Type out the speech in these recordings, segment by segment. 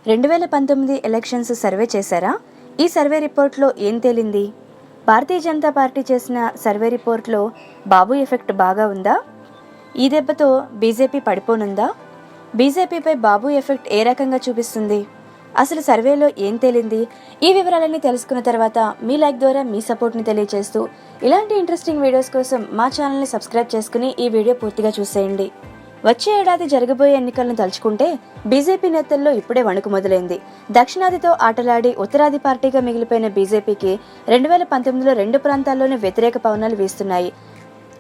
2019 elections survey చేశారా? ఈ survey రిపోర్ట్లో ఏం తేలింది? భారతీయ జనతా పార్టీ చేసిన సర్వే రిపోర్ట్లో బాబు ఎఫెక్ట్ బాగా ఉందా? ఈ దెబ్బతో బీజేపీ పడిపోనుందా? బీజేపీపై బాబు ఎఫెక్ట్ ఏ రకంగా చూపిస్తుంది? అసలు సర్వేలో ఏం తేలింది? ఈ వివరాలన్నీ తెలుసుకున్న తర్వాత మీ లైక్ ద్వారా మీ సపోర్ట్ని తెలియజేస్తూ ఇలాంటి ఇంట్రెస్టింగ్ వీడియోస్ కోసం మా ఛానల్ని సబ్స్క్రైబ్ చేసుకుని ఈ వీడియో పూర్తిగా చూసేయండి. వచ్చే ఏడాది జరగబోయే ఎన్నికలను తలుచుకుంటే బీజేపీ నేతల్లో ఇప్పుడే వణుకు మొదలైంది. దక్షిణాదితో ఆటలాడి ఉత్తరాది పార్టీగా మిగిలిపోయిన బీజేపీకి 2019లో రెండు ప్రాంతాల్లోనే వ్యతిరేక పవనాలు వీస్తున్నాయి.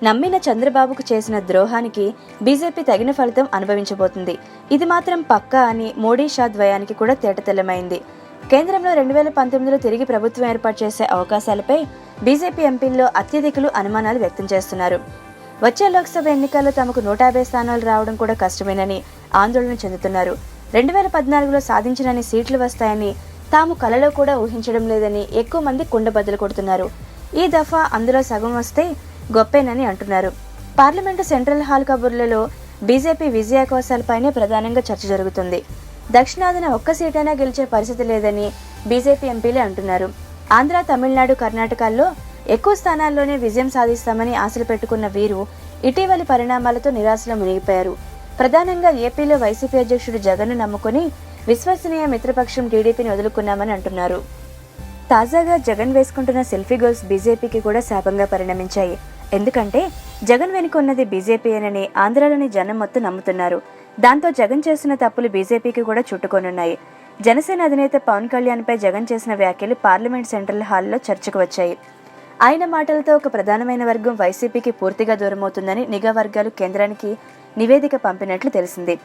నమ్మిన చంద్రబాబుకు చేసిన ద్రోహానికి బీజేపీ తగిన ఫలితం అనుభవించబోతుంది. ఇది మాత్రం పక్కా అని మోడీ షా ద్వయానికి కూడా తేటతెల్లమైంది. కేంద్రంలో 2019లో తిరిగి ప్రభుత్వం ఏర్పాటు చేసే అవకాశాలపై బీజేపీ ఎంపీల్లో అత్యధికులు అనుమానాలు వ్యక్తం చేస్తున్నారు. వచ్చే లోక్సభ ఎన్నికల్లో తమకు 150 స్థానాలు రావడం కూడా కష్టమేనని ఆందోళన చెందుతున్నారు. 2014లో సాధించినన్ని సీట్లు వస్తాయని తాము కలలో కూడా ఊహించడం లేదని ఎక్కువ మంది కుండబద్దలు కొడుతున్నారు. ఈ దఫా అందులో సగం వస్తే గొప్పేనని అంటున్నారు. పార్లమెంటు సెంట్రల్ హాల్ కబుర్లలో బీజేపీ విజయావకాశాలపైనే ప్రధానంగా చర్చ జరుగుతుంది. దక్షిణాదిన ఒక్క సీటైనా గెలిచే పరిస్థితి లేదని బీజేపీ ఎంపీలే అంటున్నారు. ఆంధ్ర, తమిళనాడు, కర్ణాటకల్లో ఎక్కువ స్థానాల్లోనే విజయం సాధిస్తామని ఆశలు పెట్టుకున్న వీరు ఇటీవలి పరిణామాలతో నిరాశలో మునిగిపోయారు. ప్రధానంగా ఏపీలో వైసీపీ అధ్యక్షుడు జగన్ను నమ్ముకుని విశ్వసనీయ మిత్రపక్షం టీడీపీని వదులుకున్నామని అంటున్నారు. తాజాగా జగన్ వేసుకుంటున్న సెల్ఫీ గోల్స్ బీజేపీకి కూడా శాపంగా పరిణమించాయి. ఎందుకంటే జగన్ వెనుకున్నది బీజేపీయేనని ఆంధ్రాలోని జనం మొత్తం నమ్ముతున్నారు. దాంతో జగన్ చేసిన తప్పులు బీజేపీకి కూడా చుట్టుకొనున్నాయి. జనసేన అధినేత పవన్ కళ్యాణ్పై జగన్ చేసిన వ్యాఖ్యలు పార్లమెంట్ సెంట్రల్ హాల్లో చర్చకు వచ్చాయి. ఆయన మాటలతో ఒక ప్రధానమైన వర్గం వైసీపీకి పూర్తిగా దూరమవుతుందని నిఘా వర్గాలు కేంద్రానికి నివేదిక పంపినట్లు తెలిసింది.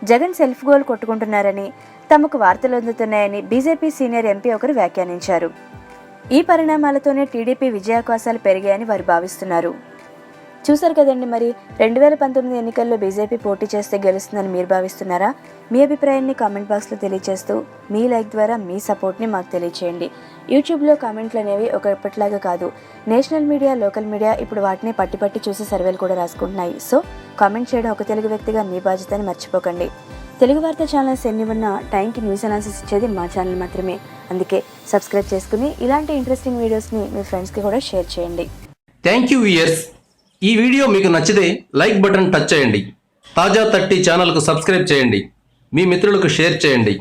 జగన్ సెల్ఫ్ గోల్ కొట్టుకుంటున్నారని, తమకు వార్తలు అందుతున్నాయని బీజేపీ సీనియర్ ఎంపీ ఒకరు వ్యాఖ్యానించారు. ఈ పరిణామాలతోనే టీడీపీ విజయావకాశాలు పెరిగాయని వారు భావిస్తున్నారు. చూశారు కదండి, మరి 2019 ఎన్నికల్లో బీజేపీ పోటీ చేస్తే గెలుస్తుందని మీరు భావిస్తున్నారా? మీ అభిప్రాయాన్ని కామెంట్ బాక్స్లో తెలియజేస్తూ మీ లైక్ ద్వారా మీ సపోర్ట్ని మాకు తెలియచేయండి. యూట్యూబ్లో కామెంట్లు అనేవి ఒకప్పటిలాగా కాదు. నేషనల్ మీడియా, లోకల్ మీడియా ఇప్పుడు వాటిని పట్టి చూసి సర్వేలు కూడా రాసుకుంటున్నాయి. సో కామెంట్ చేయడం ఒక తెలుగు వ్యక్తిగా మీ బాధ్యతని మర్చిపోకండి. తెలుగు వార్త ఛానల్స్ ఎన్ని ఉన్నా టైంకి న్యూస్ అనాలిసిస్ ఇచ్చేది మా ఛానల్ మాత్రమే. అందుకే సబ్స్క్రైబ్ చేసుకుని ఇలాంటి ఇంట్రెస్టింగ్ వీడియోస్ని మీ ఫ్రెండ్స్కి కూడా షేర్ చేయండి. Thank you viewers. ఈ వీడియో మీకు నచ్చితే లైక్ బటన్ టచ్ చేయండి. తాజా 30 ఛానల్కు సబ్స్క్రైబ్ చేయండి. మీ మిత్రులకు షేర్ చేయండి.